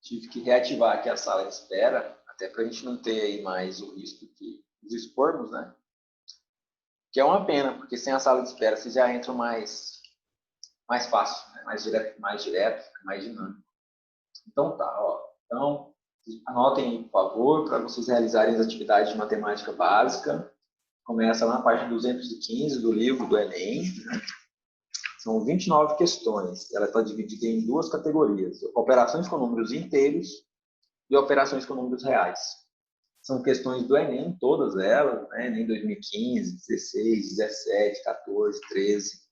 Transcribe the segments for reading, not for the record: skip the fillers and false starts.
tive que reativar aqui a sala de espera, até para a gente não ter aí mais o risco de nos expormos, né? Que é uma pena, porque sem a sala de espera vocês já entram mais fácil, né? Mais direto, mais dinâmico. Então tá, ó. Então, anotem aí, por favor, para vocês realizarem as atividades de matemática básica. Começa lá na página 215 do livro do Enem. Né? São 29 questões. Ela está dividida em duas categorias: operações com números inteiros e operações com números reais. São questões do Enem, todas elas, né? Enem 2015, 16, 17, 14, 13,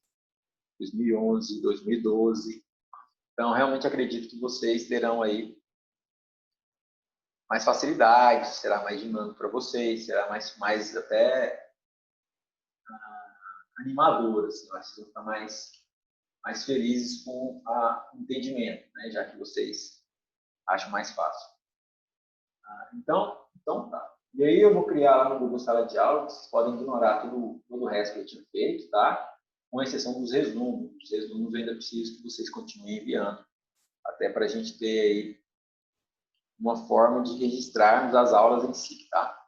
2011, 2012. Então, realmente acredito que vocês terão aí mais facilidade, será mais dinâmico para vocês, será mais até animador, assim, vocês vão ficar mais felizes com o entendimento, né? Já que vocês acham mais fácil. Então tá. E aí eu vou criar lá no Google Sala de Aula, vocês podem ignorar todo o resto que eu tinha feito, tá? Com exceção dos resumos. Os resumos eu ainda preciso que vocês continuem enviando, até para a gente ter aí uma forma de registrarmos as aulas em si, tá?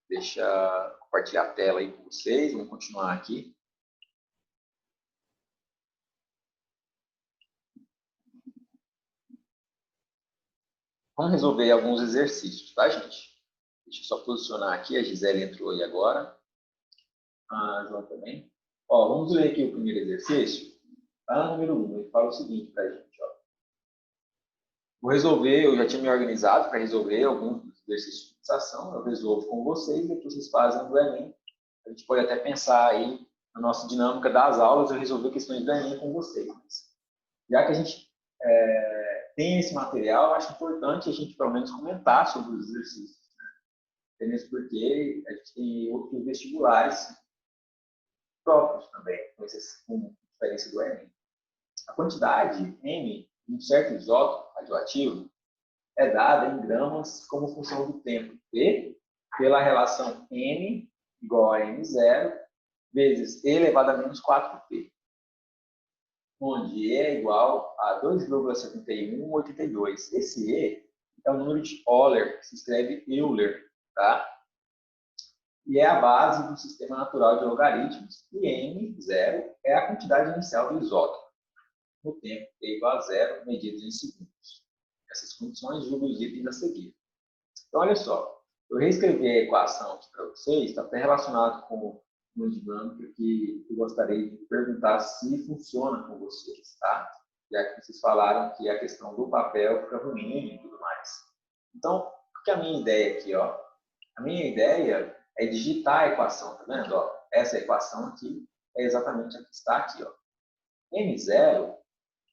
Deixa eu compartilhar a tela aí com vocês, vamos continuar aqui. Vamos resolver alguns exercícios, tá, gente? Deixa eu só posicionar aqui, a Gisele entrou aí agora. A João também. Ó, vamos ler aqui o primeiro exercício. Tá no número 1, ele fala o seguinte para a gente, ó. Vou resolver, eu já tinha me organizado para resolver alguns exercícios de fixação, eu resolvo com vocês, depois vocês fazem do Enem. A gente pode até pensar aí na nossa dinâmica das aulas, eu resolver questões do Enem com vocês. Mas, já que a gente tem esse material, acho importante a gente pelo menos comentar sobre os exercícios. Até mesmo porque a gente tem outros vestibulares próprios também, com diferença do Enem. A quantidade M de um certo isótopo radioativo é dada em gramas como função do tempo T pela relação M igual a M0 vezes E elevado a menos 4P, onde E é igual a 2,7182. Esse E é o número de Euler, que se escreve Euler, tá? E é a base do sistema natural de logaritmos, e M0 é a quantidade inicial do isótopo, no tempo t igual a zero, medidos em segundos. Essas funções julgo os itens a seguir. Então, olha só, eu reescrevi a equação aqui para vocês, está até relacionado com uma dinâmica que eu gostaria de perguntar se funciona com vocês, tá? Já que vocês falaram que a questão do papel fica ruim e tudo mais. Então, o que é a minha ideia aqui, ó? A minha ideia é digitar a equação, tá vendo? Ó, essa equação aqui é exatamente a que está aqui, ó. M0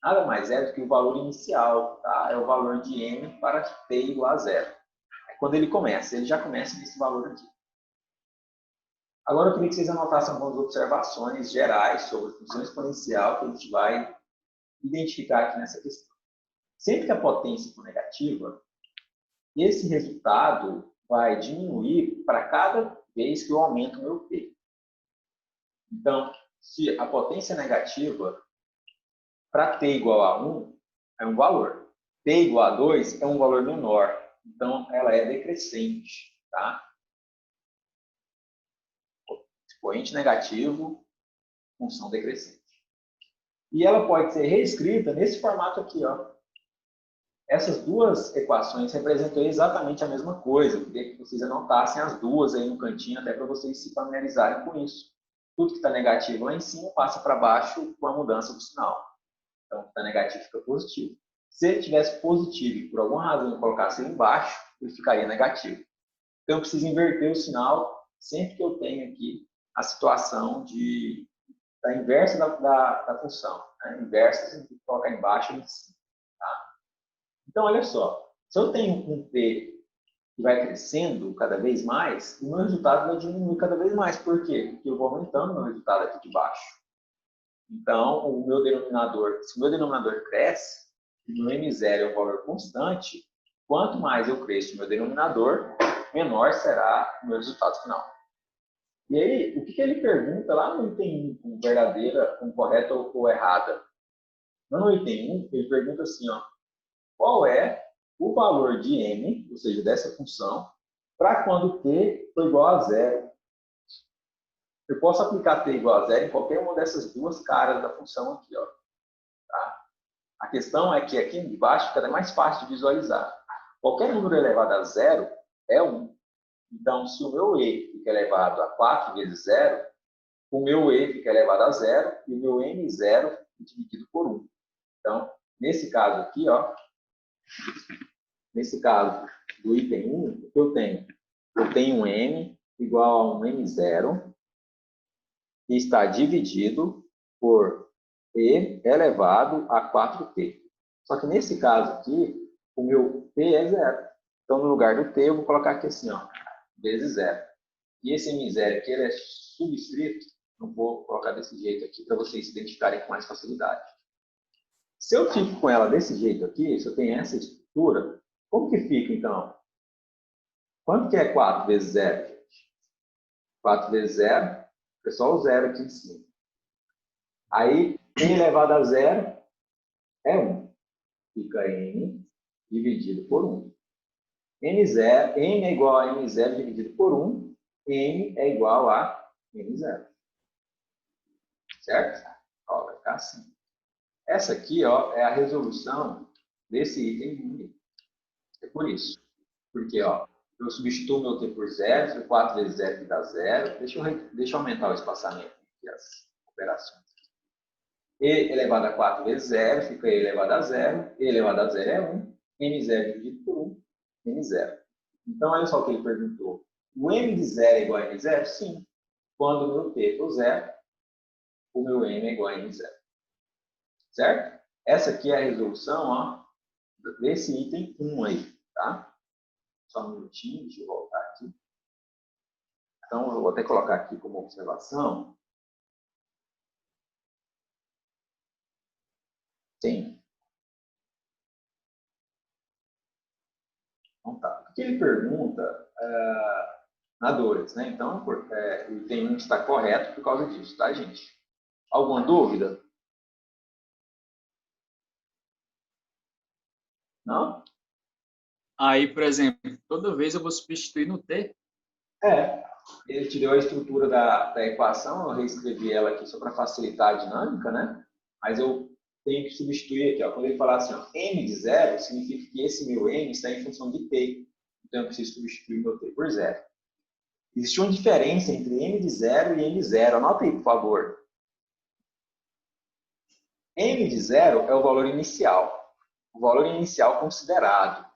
nada mais é do que o valor inicial, tá? É o valor de M para t igual a zero. Quando ele começa, ele já começa nesse valor aqui. Agora eu queria que vocês anotassem algumas observações gerais sobre a função exponencial que a gente vai identificar aqui nessa questão. Sempre que a potência for negativa, esse resultado vai diminuir para cada vez que eu aumento o meu P. Então, se a potência é negativa, para t igual a 1, é um valor. T igual a 2 é um valor menor. Então, ela é decrescente, tá? Expoente negativo, função decrescente. E ela pode ser reescrita nesse formato aqui, ó. Essas duas equações representam exatamente a mesma coisa. Eu queria que vocês anotassem as duas aí no cantinho, até para vocês se familiarizarem com isso. Tudo que está negativo lá em cima passa para baixo com a mudança do sinal. Então, o que está negativo fica positivo. Se ele tivesse positivo e por alguma razão eu colocasse ele embaixo, ele ficaria negativo. Então, eu preciso inverter o sinal sempre que eu tenho aqui a situação da inversa da função. Né? Inversa, você tem que colocar embaixo e em cima. Tá? Então, olha só. Se eu tenho um P que vai crescendo cada vez mais, o meu resultado vai diminuir cada vez mais. Por quê? Porque eu vou aumentando o meu resultado aqui de baixo. Então, o meu denominador, se o meu denominador cresce, e o meu M0 é um valor constante, quanto mais eu cresço o meu denominador, menor será o meu resultado final. E aí, o que ele pergunta lá no item 1, verdadeira, correta ou errada? No item 1, ele pergunta assim, ó, qual é o valor de m, ou seja, dessa função, para quando t for igual a zero. Eu posso aplicar t igual a zero em qualquer uma dessas duas caras da função aqui, ó. Tá? A questão é que aqui embaixo fica mais fácil de visualizar. Qualquer número elevado a zero é 1. Então, se o meu e fica elevado a 4 vezes zero, o meu e fica elevado a zero e o meu m0 dividido por 1. Então, nesse caso aqui, ó, nesse caso do item 1, o que eu tenho? Eu tenho um m igual a um m0 que está dividido por e elevado a 4t. Só que nesse caso aqui, o meu p é zero. Então, no lugar do t, eu vou colocar aqui assim, ó, vezes zero. E esse m0 aqui, ele é subscrito, eu vou colocar desse jeito aqui, para vocês se identificarem com mais facilidade. Se eu fico com ela desse jeito aqui, se eu tenho essa estrutura, como que fica, então? Quanto que é 4 vezes 0, gente? 4 vezes 0, é só o zero aqui em cima. Aí, m elevado a zero é 1. Fica m dividido por 1. M0, m é igual a m0 dividido por 1. M é igual a m0. Certo? Ó, vai ficar assim. Essa aqui, ó, é a resolução desse item 1. É por isso. Porque, ó, eu substituo meu t por 0, 4 vezes 0 que dá 0. Deixa eu aumentar o espaçamento aqui, as operações. E elevado a 4 vezes 0, fica e elevado a 0. E elevado a 0 é 1. M0 dividido por 1, M0. Então, olha só o que ele perguntou. O M de 0 é igual a M0? Sim. Quando o meu t for 0, o meu M é igual a M0. Certo? Essa aqui é a resolução, ó, desse item 1 aí, tá? Só um minutinho, deixa eu voltar aqui. Então, eu vou até colocar aqui como observação. Tem. Então, tá. O que ele pergunta na Dores, né? Então, o item 1 está correto por causa disso, tá, gente? Alguma dúvida? Não? Aí, por exemplo, toda vez eu vou substituir no t. Ele te deu a estrutura da equação, eu reescrevi ela aqui só para facilitar a dinâmica, né? Mas eu tenho que substituir aqui, ó. Quando ele falar assim, ó, m de 0, significa que esse meu m está em função de t. Então, eu preciso substituir meu t por 0. Existe uma diferença entre m de 0 e m0. Anota aí, por favor. M de 0 é o valor inicial. O valor inicial considerado.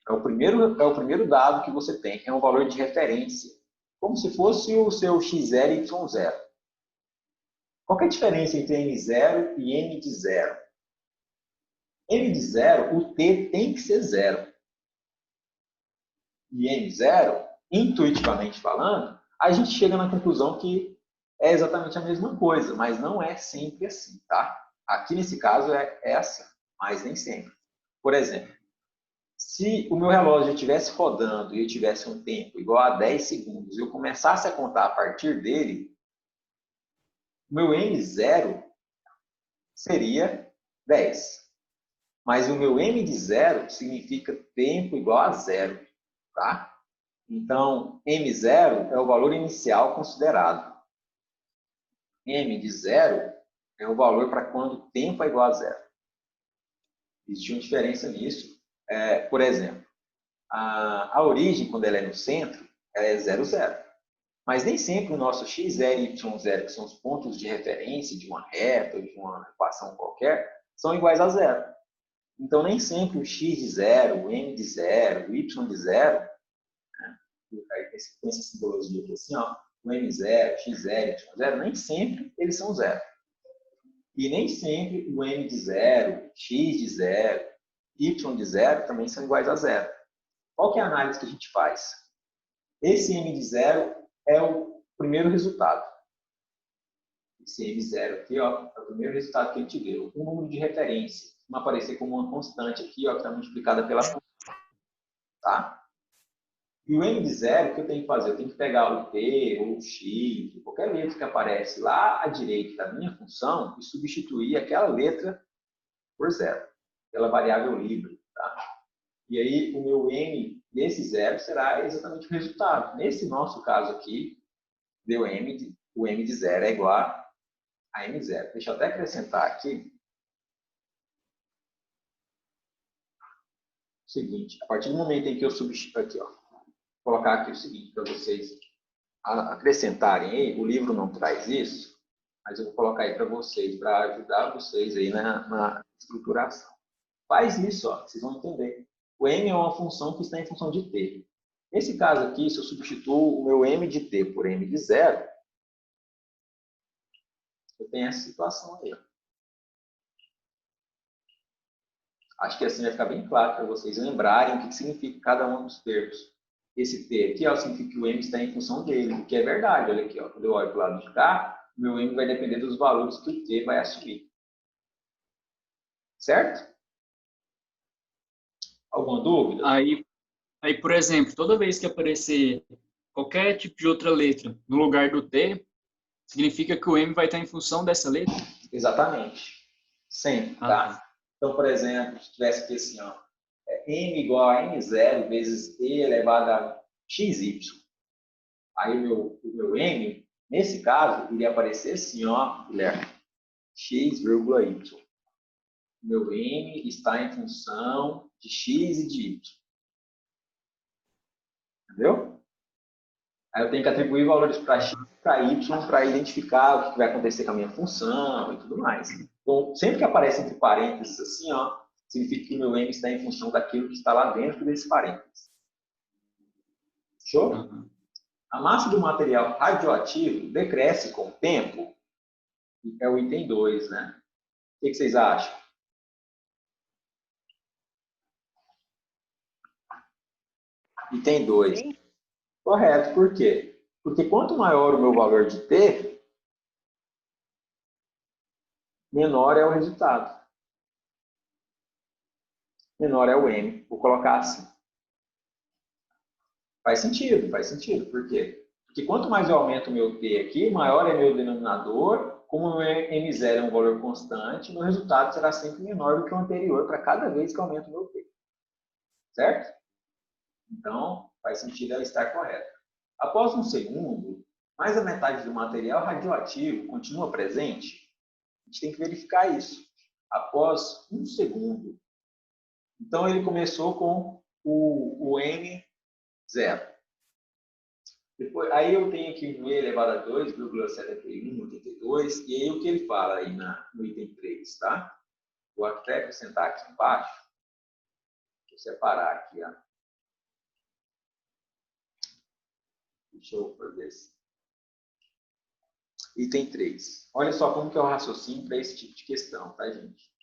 É o primeiro dado que você tem. É um valor de referência. Como se fosse o seu x0 e y0. Qual que é a diferença entre m0 e m de 0? M de 0, o t tem que ser 0. E m0, intuitivamente falando, a gente chega na conclusão que é exatamente a mesma coisa, mas não é sempre assim, tá? Aqui nesse caso é assim, mas nem sempre. Por exemplo, se o meu relógio estivesse rodando e eu tivesse um tempo igual a 10 segundos e eu começasse a contar a partir dele, o meu M0 seria 10. Mas o meu M de 0 significa tempo igual a 0, tá? Então, M0 é o valor inicial considerado. M de 0 é o valor para quando o tempo é igual a 0. Existe uma diferença nisso. Por exemplo, a origem, quando ela é no centro, ela é 0, 0. Mas nem sempre o nosso x0 e y0, que são os pontos de referência de uma reta ou de uma equação qualquer, são iguais a 0. Então, nem sempre o x de 0, o m de 0, o y de 0, né? Com essa simbologia aqui assim, ó, o m0, x0, y0, nem sempre eles são 0. E nem sempre o m de 0, x de 0, y de 0 também são iguais a 0. Qual que é a análise que a gente faz? Esse m de 0 é o primeiro resultado. Esse m0 aqui, ó, é o primeiro resultado que ele te deu. Um número de referência. Vai aparecer como uma constante aqui, ó, que está multiplicada pela função. Tá? E o m de 0, o que eu tenho que fazer? Eu tenho que pegar o t ou o x, qualquer letra que aparece lá à direita da minha função e substituir aquela letra por 0. pela variável livre, tá? E aí o meu m desse zero será exatamente o resultado. Nesse nosso caso aqui, deu o m de zero é igual a m zero. Deixa eu até acrescentar aqui o seguinte, a partir do momento em que eu substituo aqui, ó, vou colocar aqui o seguinte para vocês acrescentarem aí, o livro não traz isso, mas eu vou colocar aí para vocês, para ajudar vocês aí na estruturação. Faz isso, ó, vocês vão entender. O m é uma função que está em função de t. Nesse caso aqui, se eu substituo o meu m de t por m de zero, eu tenho essa situação aí. Acho que assim vai ficar bem claro para vocês lembrarem o que significa cada um dos termos. Esse t aqui, ó, significa que o m está em função dele, o que é verdade. Olha aqui, ó, quando eu olho para o lado de cá, o meu m vai depender dos valores que o t vai assumir. Certo? Alguma dúvida? Aí, por exemplo, toda vez que aparecer qualquer tipo de outra letra no lugar do T, significa que o M vai estar em função dessa letra? Exatamente. Sempre, tá? Tá. Então, por exemplo, se tivesse aqui assim, ó, m igual a m0 vezes e elevado a xy. Aí o meu m, nesse caso, iria aparecer assim, ó, Guilherme, x, y. O meu m está em função de x e de y. Entendeu? Aí eu tenho que atribuir valores para x e para y para identificar o que vai acontecer com a minha função e tudo mais. Então, sempre que aparece entre parênteses assim, ó, significa que o meu m está em função daquilo que está lá dentro desse parênteses. Show? Uhum. A massa do material radioativo decresce com o tempo. É o item 2, né? O que vocês acham? Item 2. Correto. Por quê? Porque quanto maior o meu valor de T, menor é o resultado. Menor é o M. Vou colocar assim. Faz sentido, faz sentido. Por quê? Porque quanto mais eu aumento o meu T aqui, maior é meu denominador. Como o meu M0 é um valor constante, meu resultado será sempre menor do que o anterior para cada vez que eu aumento o meu T. Certo? Então, faz sentido ela estar correta. Após um segundo, mais da metade do material radioativo continua presente? A gente tem que verificar isso. Após um segundo. Então, ele começou com o M0. Depois, aí eu tenho aqui o E elevado a 2,7182, e aí o que ele fala aí no item 3, tá? Vou até acrescentar aqui embaixo. Vou separar aqui, ó. Deixa eu fazer assim. Item 3. Olha só como que é o raciocínio para esse tipo de questão, tá, gente?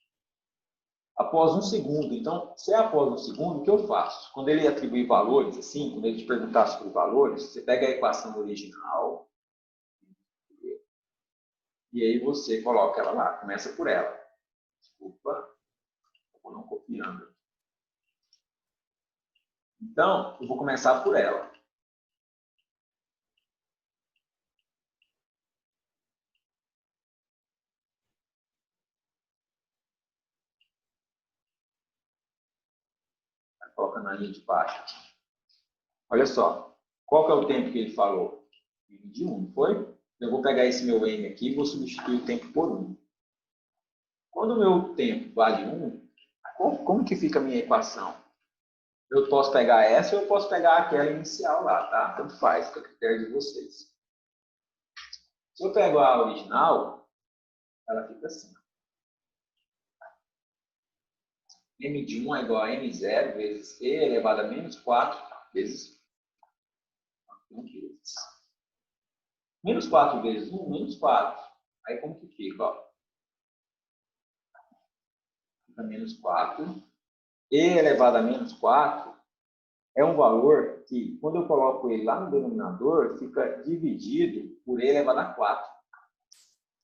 Após um segundo. Então, se é após um segundo, o que eu faço? Quando ele atribuir valores, assim, quando ele te perguntar sobre valores, você pega a equação original e aí você coloca ela lá. Começa por ela. Desculpa, estou não copiando. Então, eu vou começar por ela. Coloca na linha de baixo. Olha só. Qual que é o tempo que ele falou? De 1, foi? Eu vou pegar esse meu n aqui e vou substituir o tempo por 1. Quando o meu tempo vale 1, como que fica a minha equação? Eu posso pegar essa ou eu posso pegar aquela inicial lá, tá? Tanto faz, fica a critério de vocês. Se eu pego a original, ela fica assim. M de 1 é igual a M0 vezes E elevado a menos 4 vezes 1 vezes. Menos 4 vezes 1, menos 4. Aí como que fica? Ó? Fica menos 4. E elevado a menos 4 é um valor que, quando eu coloco ele lá no denominador, fica dividido por E elevado a 4.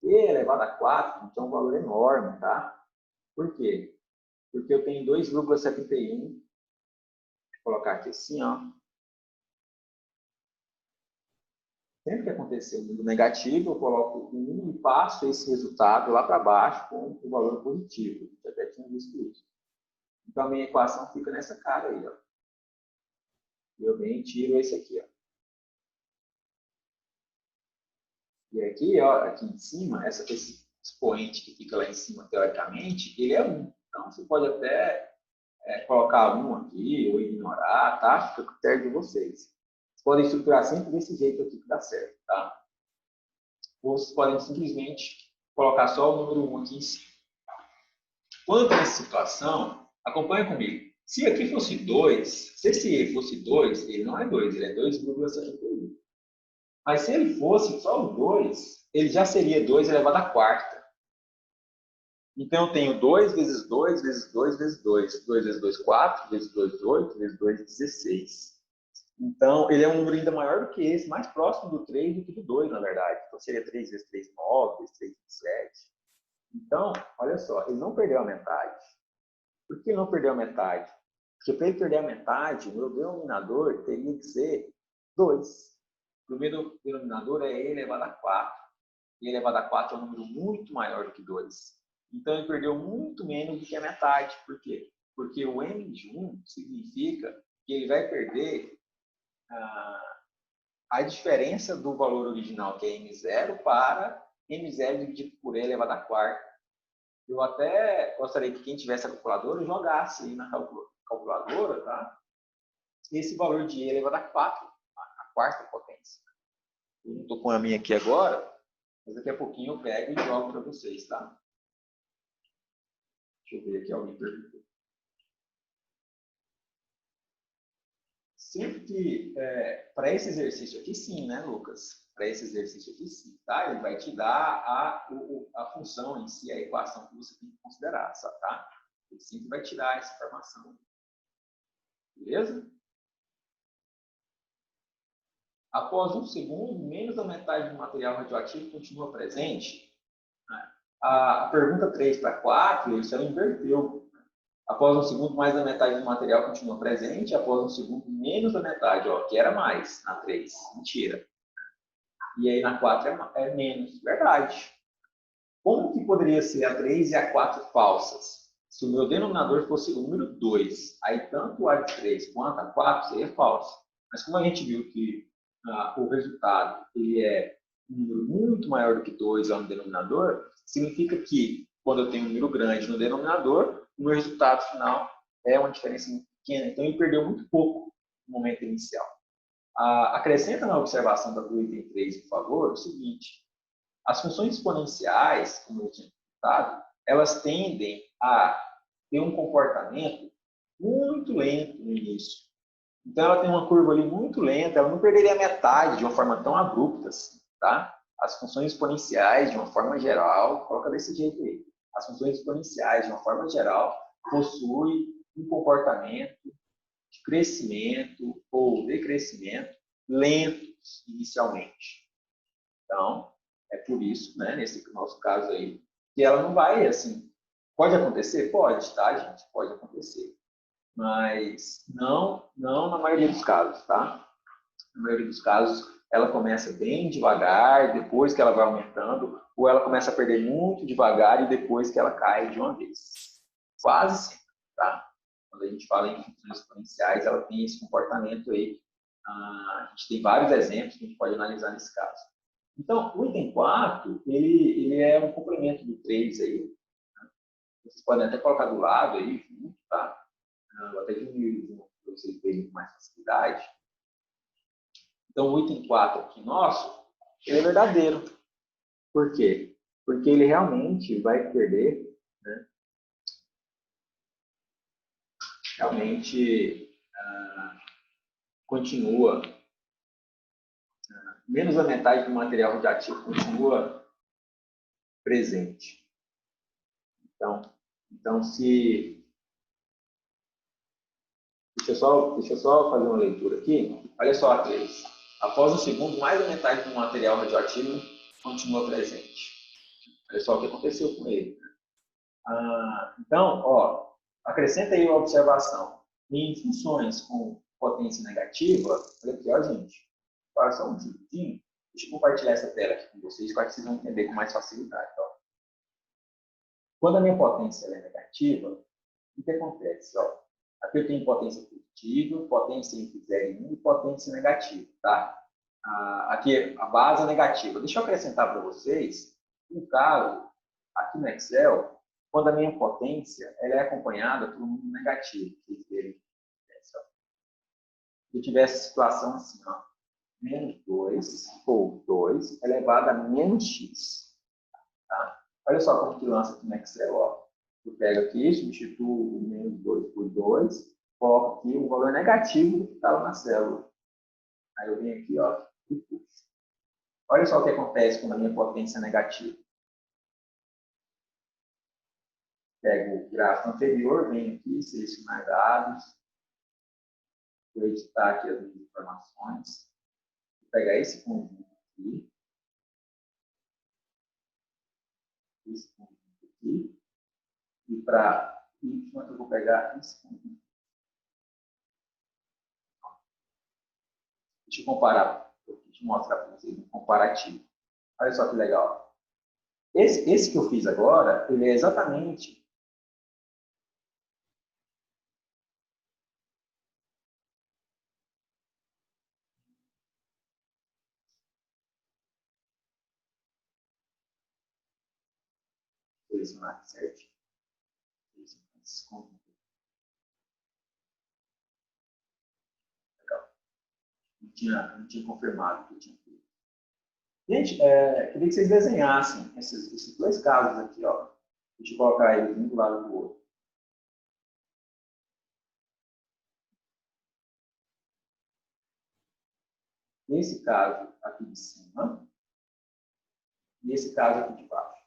E elevado a 4, então é um valor enorme, tá? Por quê? Porque eu tenho 2,71. Vou colocar aqui assim, ó. Sempre que acontecer um número negativo, eu coloco 1 e passo esse resultado lá para baixo com o valor positivo. Eu até tinha visto isso. Então, a minha equação fica nessa cara aí, ó. Eu venho e tiro esse aqui, ó. E aqui, ó, aqui em cima, esse expoente que fica lá em cima, teoricamente, ele é 1. Então, você pode até colocar 1 aqui ou ignorar, tá? Fica a critério de vocês. Vocês podem estruturar sempre desse jeito aqui que dá certo, tá? Ou vocês podem simplesmente colocar só o número 1 aqui em cima. Quanto a essa situação, acompanha comigo. Se aqui fosse 2, se esse E fosse 2, ele não é 2, ele é 2,71. Mas se ele fosse só o 2, ele já seria 2 elevado à quarta. Então, eu tenho 2 vezes 2 vezes 2 vezes 2. 2 vezes 2, 4. Vezes 2, 8. Vezes 2, 16. Então, ele é um número ainda maior do que esse, mais próximo do 3 do que do 2, na verdade. Então, seria 3 vezes 3, 9. Vezes 3, 7. Então, olha só, ele não perdeu a metade. Por que não perdeu a metade? Porque para ele perder a metade, o meu denominador teria que ser 2. O meu denominador é E elevado a 4. E elevado a 4 é um número muito maior do que 2. Então, ele perdeu muito menos do que a metade. Por quê? Porque o M de 1 significa que ele vai perder a diferença do valor original, que é M0, para M0 dividido por E elevado a quarta. Eu até gostaria que quem tivesse a calculadora jogasse aí na calculadora, tá? Esse valor de E elevado a 4, a quarta potência. Eu não estou com a minha aqui agora, mas daqui a pouquinho eu pego e jogo para vocês, tá? Deixa eu ver aqui, alguém perguntou. Sempre que, para esse exercício aqui sim, né, Lucas? Para esse exercício aqui sim, tá? Ele vai te dar a função em si, a equação que você tem que considerar, tá? Ele sempre vai te dar essa informação. Beleza? Após 1 segundo, menos da metade do material radioativo continua presente. A pergunta 3 para 4, isso ela inverteu. Após 1 segundo, mais da metade do material continua presente. Após 1 segundo, menos da metade, ó, que era mais na 3. Mentira. E aí na 4 é menos. Verdade. Como que poderia ser a 3 e a 4 falsas? Se o meu denominador fosse o número 2, aí tanto a de 3 quanto a 4 seria falso. Mas como a gente viu que o resultado ele é um número muito maior do que 2 lá no denominador, significa que quando eu tenho um número grande no denominador, o meu resultado final é uma diferença muito pequena. Então, ele perdeu muito pouco no momento inicial. Acrescenta na observação do item 3, por favor, o seguinte: as funções exponenciais, como eu tinha comentado, elas tendem a ter um comportamento muito lento no início. Então, ela tem uma curva ali muito lenta, ela não perderia a metade de uma forma tão abrupta assim, tá? As funções exponenciais, de uma forma geral, coloca desse jeito aí. As funções exponenciais, de uma forma geral, possuem um comportamento de crescimento ou decrescimento lentos inicialmente. Então, é por isso, né, nesse nosso caso aí, que ela não vai, assim, pode acontecer? Pode, tá, gente? Pode acontecer. Mas não na maioria dos casos, tá? Na maioria dos casos, ela começa bem devagar, depois que ela vai aumentando, ou ela começa a perder muito devagar e depois que ela cai de uma vez. Quase sempre, tá? Quando a gente fala em funções exponenciais, ela tem esse comportamento aí. A gente tem vários exemplos que a gente pode analisar nesse caso. Então, o item 4, ele é um complemento do 3 aí. Né? Vocês podem até colocar do lado aí, junto, tá? Eu até diminuí para vocês verem com mais facilidade. Então, o item 4 aqui nosso, ele é verdadeiro. Por quê? Porque ele realmente vai perder, né? Realmente continua, menos da metade do material radioativo continua presente. Então se... Deixa eu só fazer uma leitura aqui. Olha só a 3. Após 1 segundo, mais da metade do material radioativo continua presente. Olha só o que aconteceu com ele. Então, ó, acrescenta aí a observação. Em funções com potência negativa, olha aqui, ó, gente. Para só um minutinho, deixa eu compartilhar essa tela aqui com vocês, para que vocês vão entender com mais facilidade. Ó. Quando a minha potência é negativa, O que acontece? Ó, aqui eu tenho potência positiva, potência entre 0 e 1 e potência negativa, tá? Aqui a base é negativa. Deixa eu acrescentar para vocês, no caso, aqui no Excel, quando a minha potência ela é acompanhada por um número negativo. Se eu tivesse a situação assim, ó, menos 2 ou 2 elevado a menos x. Tá? Olha só como que lança aqui no Excel. Ó. Eu pego aqui, substituo o menos 2 por 2, coloco aqui o valor negativo que estava na célula. Aí eu venho aqui, ó, e puxo. Olha só o que acontece quando a minha potência é negativa. Pego o gráfico anterior, venho aqui, selecionar dados, vou editar aqui as minhas informações, vou pegar esse conjunto aqui, e para y eu vou pegar esse conjunto. Deixa eu comparar, deixa eu mostrar para vocês um comparativo. Olha só que legal. Esse que eu fiz agora, ele é exatamente selecionar certo? Legal. Não tinha confirmado que eu tinha feito. Gente, queria que vocês desenhassem esses dois casos aqui, ó. Deixa eu colocar eles um do lado do outro. Esse caso aqui de cima e esse caso aqui de baixo.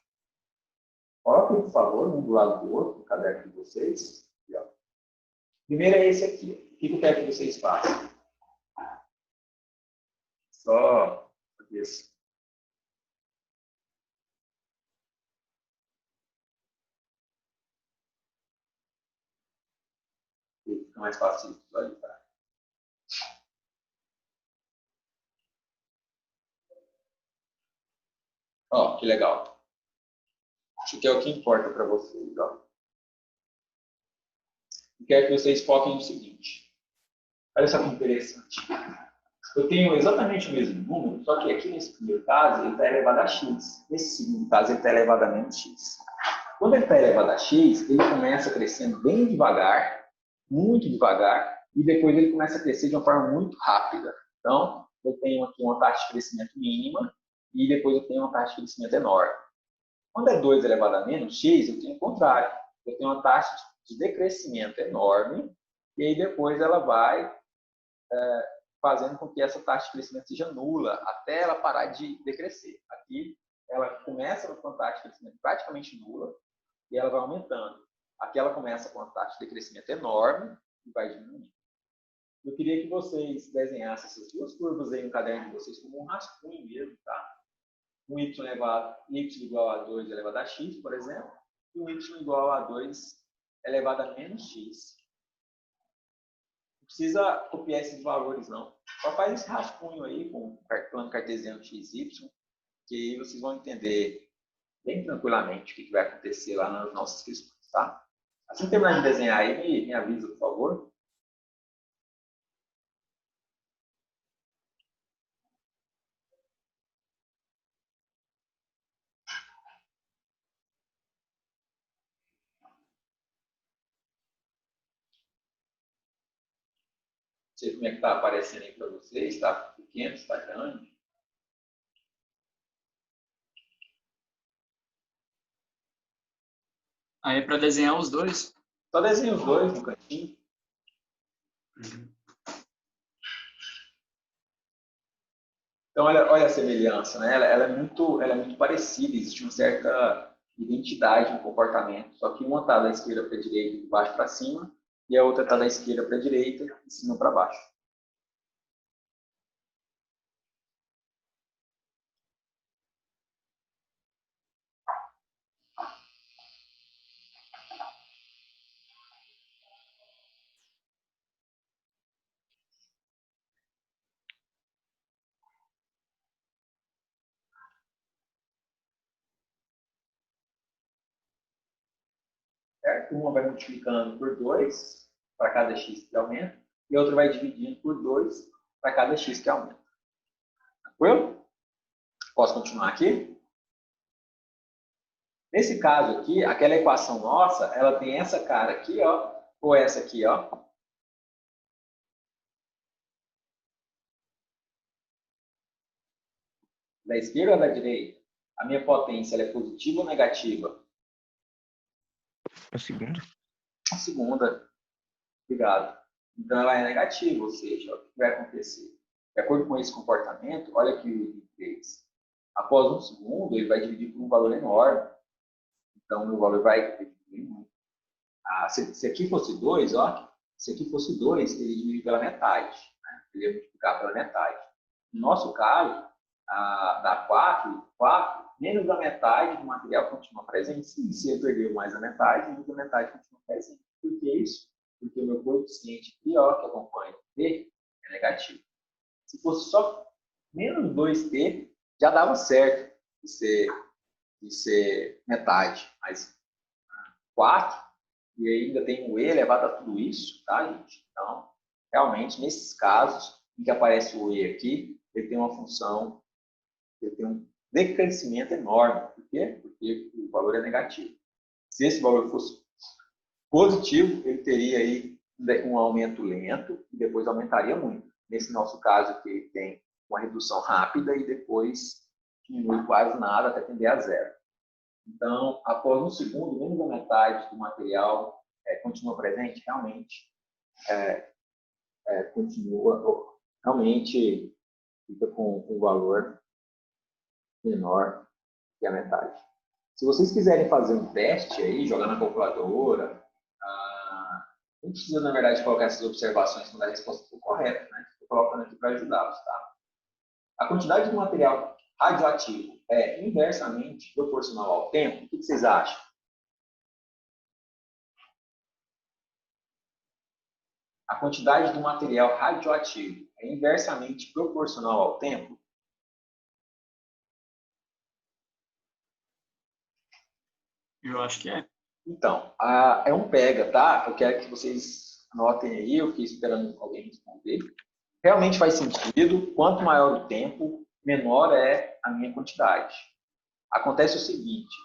Coloquem, por favor, um do lado do outro, no caderno de vocês. Aqui, ó. Primeiro é esse aqui. O que eu quero que vocês façam? Só isso. Fica mais fácil de visualizar. Ó, que legal. Isso aqui é o que importa para vocês, ó. Eu quero que vocês foquem no seguinte. Olha só que interessante. Eu tenho exatamente o mesmo número, só que aqui nesse primeiro caso ele está elevado a x. Nesse segundo caso ele está elevado a menos x. Quando ele está elevado a x, ele começa crescendo bem devagar, muito devagar, e depois ele começa a crescer de uma forma muito rápida. Então, eu tenho aqui uma taxa de crescimento mínima e depois eu tenho uma taxa de crescimento enorme. Quando é 2 elevado a menos x, eu tenho o contrário. Eu tenho uma taxa de decrescimento enorme e aí depois ela vai fazendo com que essa taxa de crescimento seja nula até ela parar de decrescer. Aqui ela começa com uma taxa de crescimento praticamente nula e ela vai aumentando. Aqui ela começa com uma taxa de crescimento enorme e vai diminuindo. Eu queria que vocês desenhassem essas duas curvas aí no caderno de vocês como um rascunho mesmo, tá? Um y igual a 2 elevado a x, por exemplo, e um y igual a 2 elevado a menos x. Não precisa copiar esses valores, não. Só faz esse rascunho aí com o plano cartesiano x, y, que aí vocês vão entender bem tranquilamente o que vai acontecer lá nas nossas questões, tá? Assim que terminar de desenhar aí, me avisa, por favor. Não sei como é que está aparecendo aí para vocês, está pequeno, está grande. Aí é para desenhar os dois? Só desenha os dois no cantinho. Então, olha a semelhança, né? Ela é muito parecida, existe uma certa identidade no comportamento, só que uma está da esquerda para a direita, de baixo para cima, e a outra está da esquerda para a direita, de cima para baixo. certo? Uma vai multiplicando por 2 para cada x que aumenta, e a outra vai dividindo por 2 para cada x que aumenta. Tranquilo? Posso continuar aqui? Nesse caso aqui, aquela equação nossa, ela tem essa cara aqui, ó, ou essa aqui, ó. Da esquerda ou da direita? A minha potência, ela é positiva ou negativa? A segunda. A segunda. Obrigado. Então, ela é negativa, ou seja, o que vai acontecer? De acordo com esse comportamento, olha aqui o item 3. Após 1 segundo, ele vai dividir por um valor enorme. Então, o valor vai diminuir muito. Se aqui fosse 2, ó, se aqui fosse 2, ele diminui pela metade. Né? Ele ia multiplicar pela metade. No nosso caso, dá 4, menos da metade do material continua presente. Se ele perdeu mais da metade, menos da metade continua presente. Por que isso? Porque o meu coeficiente aqui, ó, que acompanha o T, é negativo. Se fosse só menos 2T, já dava certo de ser metade. Mas 4, e ainda tem o E elevado a tudo isso, tá, gente? Então, realmente, nesses casos em que aparece o E aqui, ele tem uma função, ele tem um decrescimento enorme. Por quê? Porque o valor é negativo. Se esse valor fosse positivo, ele teria aí um aumento lento e depois aumentaria muito. Nesse nosso caso aqui, tem uma redução rápida e depois diminui quase nada até tender a zero. Então, após 1 segundo, menos da metade do material continua presente, realmente continua, realmente fica com um valor menor que a metade. Se vocês quiserem fazer um teste aí, jogar na calculadora, não precisa, na verdade, colocar essas observações quando a resposta for correta, né? Estou colocando aqui para ajudá-los, tá? A quantidade de material radioativo é inversamente proporcional ao tempo? O que vocês acham? A quantidade do material radioativo é inversamente proporcional ao tempo? Eu acho que é. Então, é um pega, tá? Eu quero que vocês anotem aí, eu fiquei esperando alguém responder. Realmente faz sentido, quanto maior o tempo, menor é a minha quantidade. Acontece o seguinte,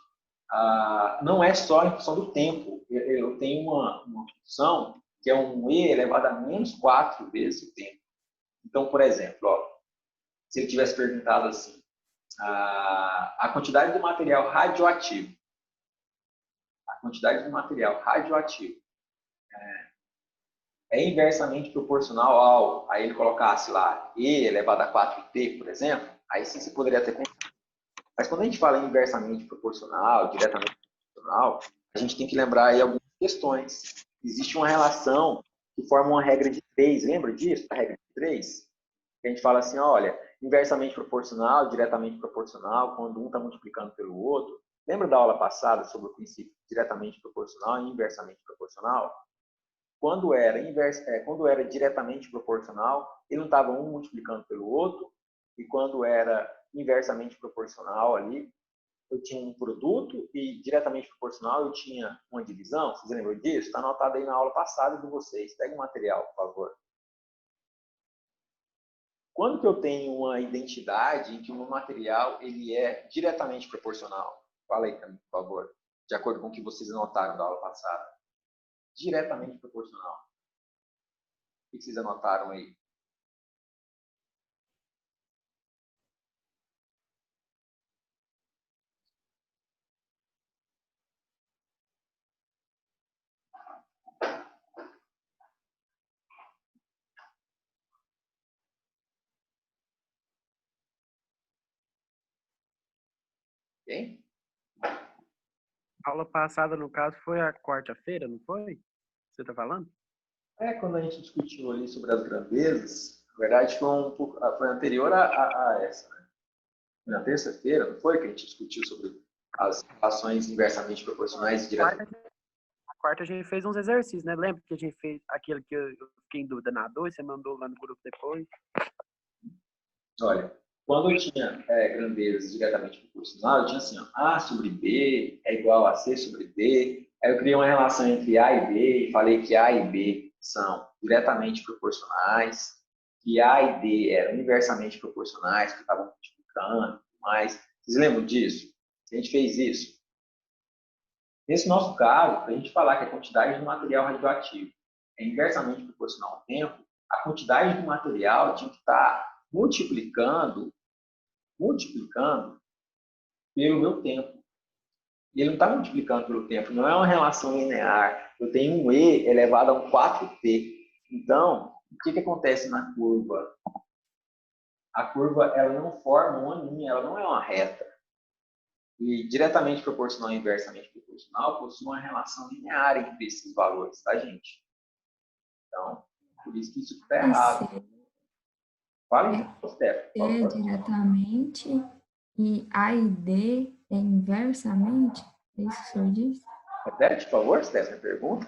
não é só em função do tempo, eu tenho uma função que é um E elevado a menos 4 vezes o tempo. Então, por exemplo, ó, se ele tivesse perguntado assim, a quantidade do material radioativo, é inversamente proporcional ao, aí ele colocasse lá E elevado a 4t, por exemplo, aí sim você poderia ter pensado. Mas quando a gente fala em inversamente proporcional, diretamente proporcional, a gente tem que lembrar aí algumas questões. Existe uma relação que forma uma regra de 3, lembra disso? A regra de 3? A gente fala assim, olha, inversamente proporcional, diretamente proporcional, quando um está multiplicando pelo outro. Lembra da aula passada sobre o princípio diretamente proporcional e inversamente proporcional? Quando era diretamente proporcional, ele não estava um multiplicando pelo outro, e quando era inversamente proporcional ali, eu tinha um produto e diretamente proporcional eu tinha uma divisão. Vocês lembram disso? Está anotado aí na aula passada de vocês. Pega o material, por favor. Quando que eu tenho uma identidade em que o meu material ele é diretamente proporcional? Fala aí também, por favor. De acordo com o que vocês anotaram da aula passada. Diretamente proporcional. O que vocês anotaram aí? Quem? A aula passada, no caso, foi a quarta-feira, não foi? Você tá falando? Quando a gente discutiu ali sobre as grandezas, na verdade foi anterior a essa, né? Na terça-feira, não foi que a gente discutiu sobre as relações inversamente proporcionais e diretamente? A quarta a gente fez uns exercícios, né? Lembra que a gente fez aquele que eu fiquei em dúvida na 2, você mandou lá no grupo depois? Olha, quando eu tinha grandezas diretamente proporcional, eu tinha assim, ó, A sobre B é igual a C sobre D, Aí eu criei uma relação entre A e B e falei que A e B são diretamente proporcionais, que A e D eram inversamente proporcionais, que estavam multiplicando, mas vocês lembram disso? A gente fez isso. Nesse nosso caso, para a gente falar que a quantidade de material radioativo é inversamente proporcional ao tempo, a quantidade de material tinha que estar multiplicando pelo meu tempo. E ele não está multiplicando pelo tempo, não é uma relação linear. Eu tenho um E elevado a um 4T. Então, o que acontece na curva? A curva ela não forma uma linha, ela não é uma reta. E diretamente proporcional e inversamente proporcional possui uma relação linear entre esses valores, tá, gente? Então, por isso que isso está errado. Fala aí, Steph. C diretamente e A e D é inversamente? É isso que o senhor disse? Repete, por favor, Steph, a pergunta.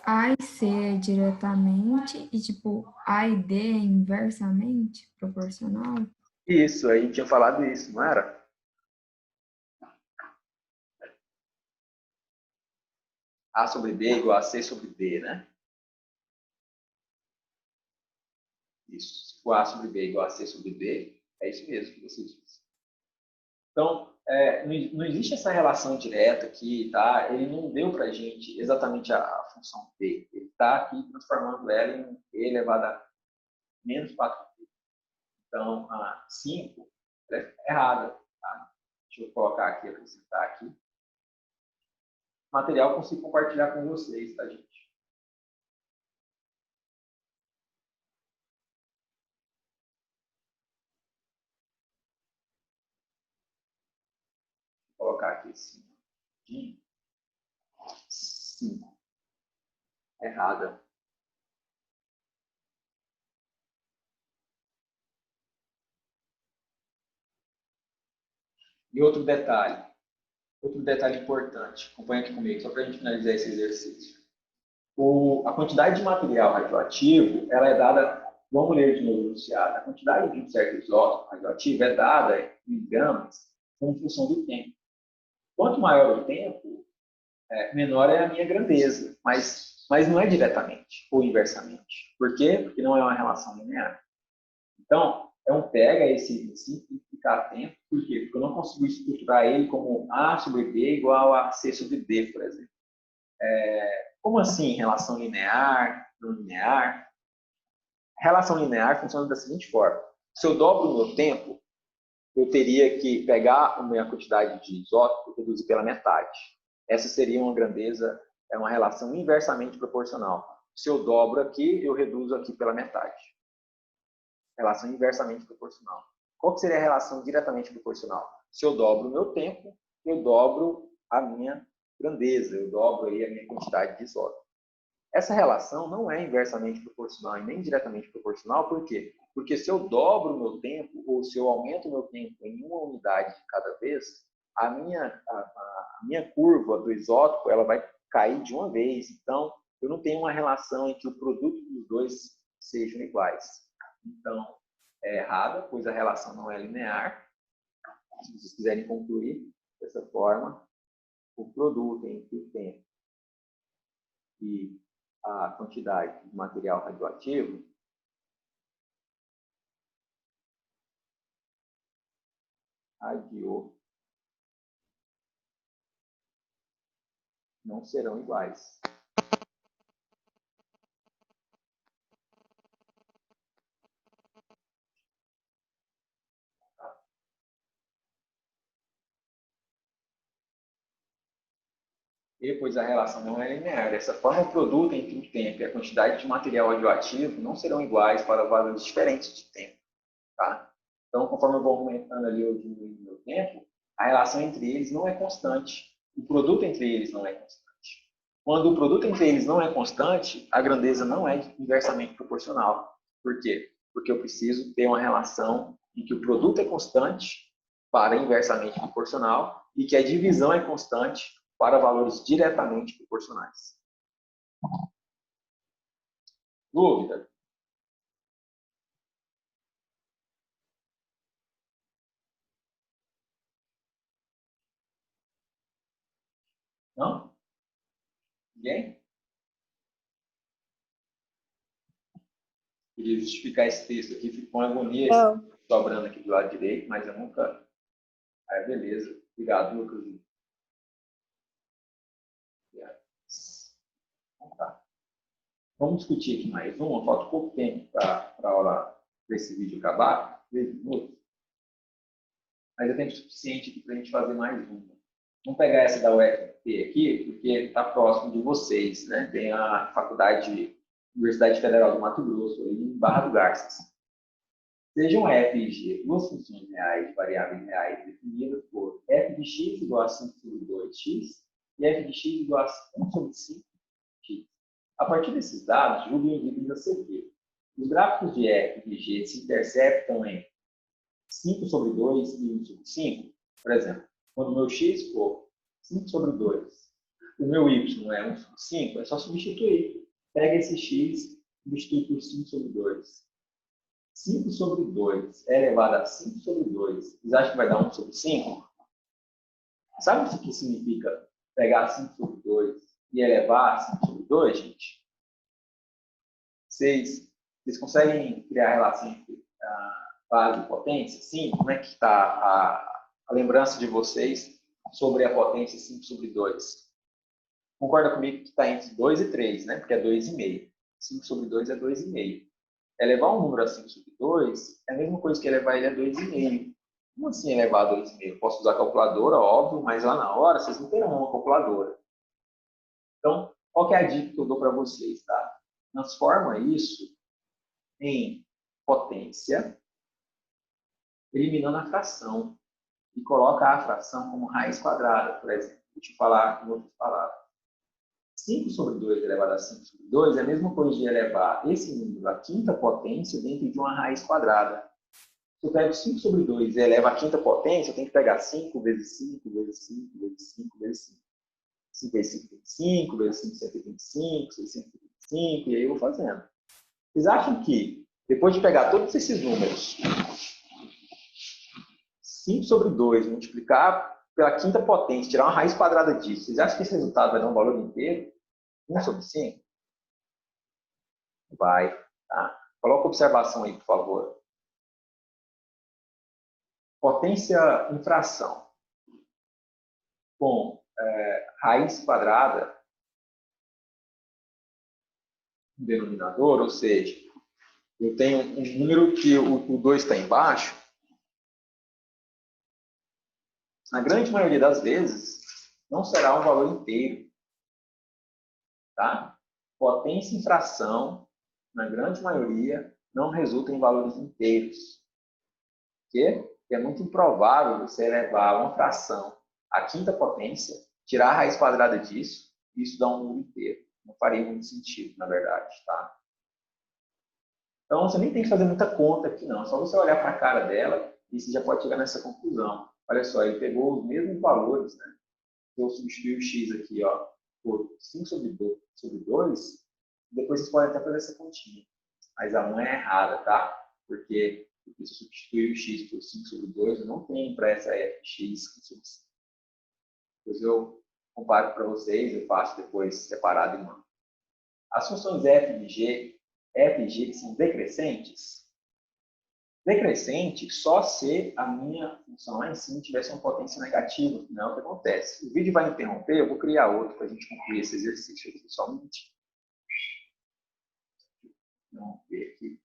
A e C é diretamente e, tipo, A e D é inversamente proporcional? Isso, a gente tinha falado isso, não era? A sobre B igual a C sobre D, né? Isso. Se for A sobre B igual a C sobre D, é isso mesmo que você disse. Então, não existe essa relação direta aqui, tá? Ele não deu para a gente exatamente a função T. Ele está aqui transformando ela em E elevado a menos 4T. Então, a 5 é errada, tá? Deixa eu colocar aqui, acrescentar aqui. O material eu consigo compartilhar com vocês, tá, gente? Vou colocar aqui 5. 5. Errada. E outro detalhe importante, acompanha aqui comigo, só para a gente finalizar esse exercício. A quantidade de material radioativo, ela é dada, vamos ler de novo o enunciado, a quantidade de um certo isótopo radioativo é dada em gramas como função do tempo. Quanto maior o tempo, menor é a minha grandeza, mas não é diretamente ou inversamente. Por quê? Porque não é uma relação linear. Então, pega esse simplificar tempo, por quê? Porque eu não consigo estruturar ele como A sobre B igual a C sobre D, por exemplo. Como assim relação linear, não linear? Relação linear funciona da seguinte forma. Se eu dobro o meu tempo, eu teria que pegar a minha quantidade de isótopo e reduzir pela metade. Essa seria uma grandeza, uma relação inversamente proporcional. Se eu dobro aqui, eu reduzo aqui pela metade. Relação inversamente proporcional. Qual que seria a relação diretamente proporcional? Se eu dobro o meu tempo, eu dobro a minha grandeza, eu dobro aí a minha quantidade de isótopo. Essa relação não é inversamente proporcional e nem diretamente proporcional, por quê? Porque se eu dobro o meu tempo, ou se eu aumento o meu tempo em uma unidade de cada vez, a minha curva do isótopo ela vai cair de uma vez. Então, eu não tenho uma relação em que o produto dos dois sejam iguais. Então, é errada, pois a relação não é linear. Se vocês quiserem concluir dessa forma, o produto entre o tempo e a quantidade de material radioativo radio não serão iguais. E, pois a relação não é linear. Dessa forma, o produto entre o tempo e a quantidade de material radioativo não serão iguais para valores diferentes de tempo. Tá? Então, conforme eu vou aumentando ali ou diminuindo o meu tempo, a relação entre eles não é constante. O produto entre eles não é constante. Quando o produto entre eles não é constante, a grandeza não é inversamente proporcional. Por quê? Porque eu preciso ter uma relação em que o produto é constante para inversamente proporcional e que a divisão é constante para valores diretamente proporcionais. Dúvida? Ninguém? Queria justificar esse texto aqui, fico com agonia sobrando aqui do lado direito, mas eu nunca... Aí, beleza. Obrigado, Lucas. Obrigado. Então, tá. Vamos discutir aqui mais uma. Falta pouco tempo para a aula desse vídeo acabar. 3 minutos. Mas é tempo suficiente aqui para a gente fazer mais uma. Vamos pegar essa da UFT aqui, porque está próximo de vocês, né? Tem a Universidade Federal do Mato Grosso, aí em Barra do Garças. Sejam f e g duas funções reais de variáveis reais definidas por f de x igual a 5 sobre 2x e f de x igual a 1 sobre 5x. A partir desses dados, julguem os itens a seguir. Os gráficos de f e de g se interceptam em 5 sobre 2 e 1 sobre 5. Por exemplo, quando o meu x for 5 sobre 2, o meu y é 1 sobre 5, é só substituir. Pega esse x e substitui por 5 sobre 2. 5 sobre 2 é elevado a 5 sobre 2. Vocês acham que vai dar 1 sobre 5? Sabe o que significa pegar 5 sobre 2 e elevar a 5 sobre 2, gente? Vocês conseguem criar a relação entre a base e potência? Sim, como é que está a lembrança de vocês sobre a potência 5 sobre 2? Concorda comigo que está entre 2 e 3, né? Porque é 2,5. 5 sobre 2 é 2,5. Elevar um número a 5 sobre 2 é a mesma coisa que elevar ele a 2,5. Como assim elevar a 2,5? Eu posso usar a calculadora, óbvio, mas lá na hora vocês não terão uma calculadora. Então, qual que é a dica que eu dou para vocês, tá? Transforma isso em potência, eliminando a fração. E coloca a fração como raiz quadrada, por exemplo. Deixa eu falar em outras palavras. 5 sobre 2 elevado a 5 sobre 2 é a mesma coisa de elevar esse número à quinta potência dentro de uma raiz quadrada. Se eu pego 5 sobre 2 e elevo a quinta potência, eu tenho que pegar 5 vezes 5, vezes 5, vezes 5, vezes 5. 5 vezes 5, 25, vezes 5, 125, 625, e aí eu vou fazendo. Vocês acham que, depois de pegar todos esses números, 5 sobre 2, multiplicar pela quinta potência, tirar uma raiz quadrada disso, vocês acham que esse resultado vai dar um valor inteiro? 1 sobre 5? Vai. Tá? Coloca a observação aí, por favor. Potência em fração com raiz quadrada no denominador, ou seja, eu tenho um número que o 2 está embaixo. Na grande maioria das vezes, não será um valor inteiro. Tá? Potência em fração, na grande maioria, não resulta em valores inteiros. Por quê? Porque é muito improvável você elevar uma fração à quinta potência, tirar a raiz quadrada disso, e isso dá um número inteiro. Não faria muito sentido, na verdade. Tá? Então, você nem tem que fazer muita conta aqui, não. É só você olhar para a cara dela e você já pode chegar nessa conclusão. Olha só, ele pegou os mesmos valores, né? Eu substituí o x aqui, ó, por 5 sobre 2, depois vocês podem até fazer essa continha. Mas a 1 é errada, tá? Porque se eu substituir o x por 5 sobre 2, eu não tenho para essa f de x 5 sobre 5. Depois eu comparo para vocês, eu faço depois separado em mão. As funções f e g são decrescentes. Decrescente só se a minha função lá em cima tivesse uma potência negativa, não é o que acontece. O vídeo vai interromper, eu vou criar outro para a gente concluir esse exercício aqui, só um minutinho. Vamos ver aqui.